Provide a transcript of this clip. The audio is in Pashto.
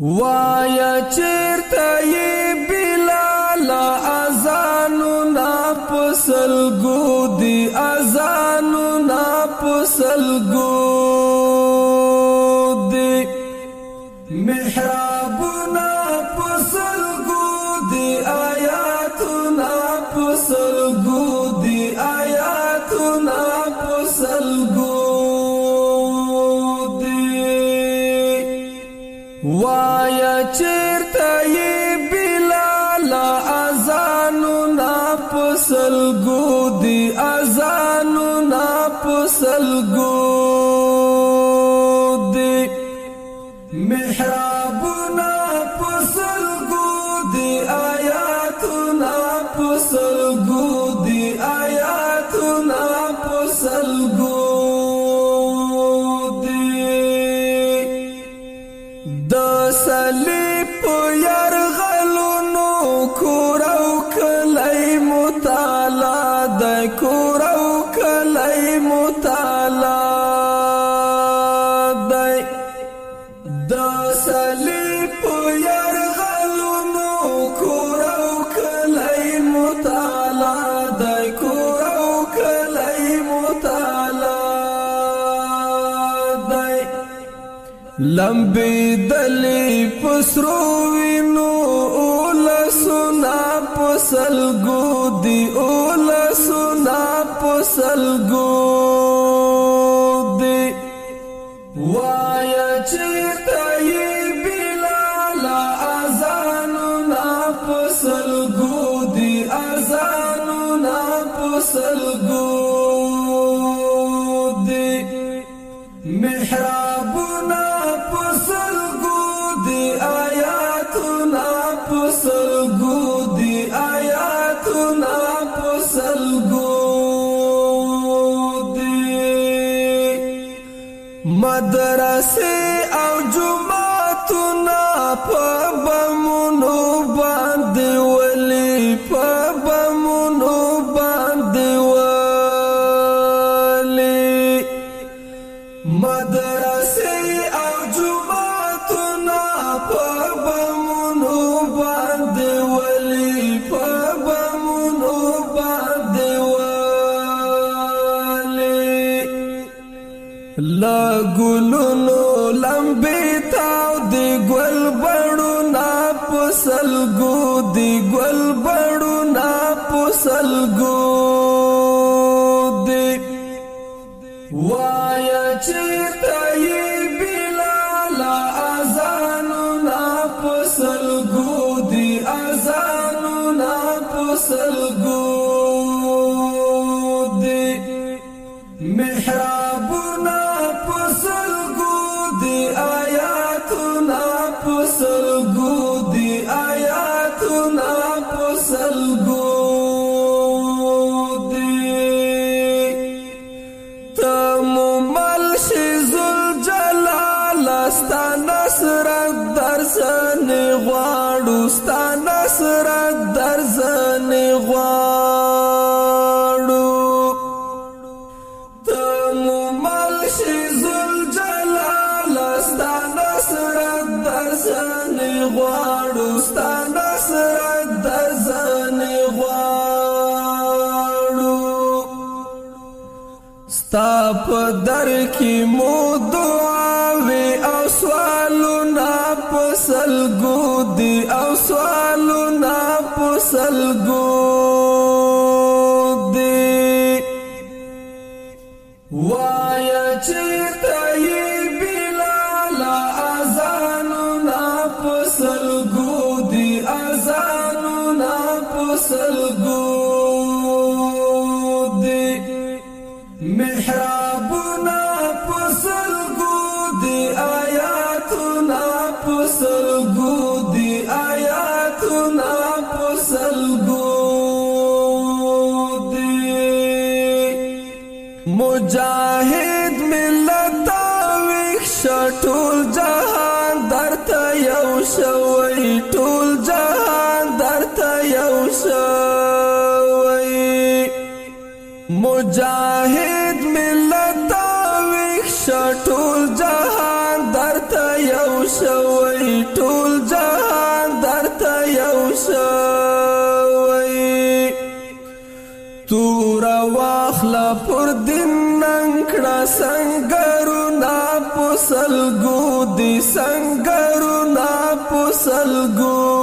وایا چیرته یې بلال اذانو نا پسلګو دی اذانو نا پسلګو دی محرابنا پسلګو دی آیاتنا پسلګو دی آیاتنا پسلګو وایا چیرته یې بلال اذانو نا پسلګو دی اذانو نا پسلګو دی محرابنا پسلګو دی آیاتنا پسلګو دی آیاتنا پسلګو صلیب یرغلونو کورو کلی مطالعه د کورو کلی مطالعه د صلیب یرغلونو کورو کلی مطالعه د کورو کلی مطالعه لمبی دلی پسرو وینو اولا سنا پسلگو دی اولا سنا پسلگو دی وایا چیرته یې بلال اذانو نا پسلگو دی اذانو نا پسلگو دی محرابنا پسلګو دی آیاتنا پسلګو دی آیاتنا پسلګو دی مدرسې او جمعتنا په بمونو باندې ولي په بمونو باندې ولي مدرسې او جمعتنا په بمونو باندې ولي په بمونو باندې ولي لا ګلونو لمبې تاو دی ګل بړو نا پسلګو دی ګل بړو نا پسلګو دی وایا چیرته یې بلال اذانو نا پسلګو دی اذانو نا پسلګو دی محرابنا پسلګو دی آیاتنا پسلګو دی آیاتنا پسلګو ستا نصرت درزن غواړو ستا نصرت درزن غواړو تم ملشي ذل جلال ستا نصرت درزن غواړو ستا نصرت درزن غواړو ستا په در کې مو دعاوي او سوالونه پسلګو دی او سوالونه پسلګو دی وایا چیرته یې بلال اذانو نا پسلګو دی اذانو نا پسلګو دی محرابنا پسلګو دی آیاتنا پسلګو دی آیاتنا پسلګو دی مجاهد ملت ویښ ټول جهان درته یو شوی ټول جهان درته یو شوی مجاهد ملت ویښ ټول جهان درته یو شوی ټول جهان درته یو شوی تورا واخلا پر دین ننکړه سنگرونا پسلګو دی سنگرونا پسلګو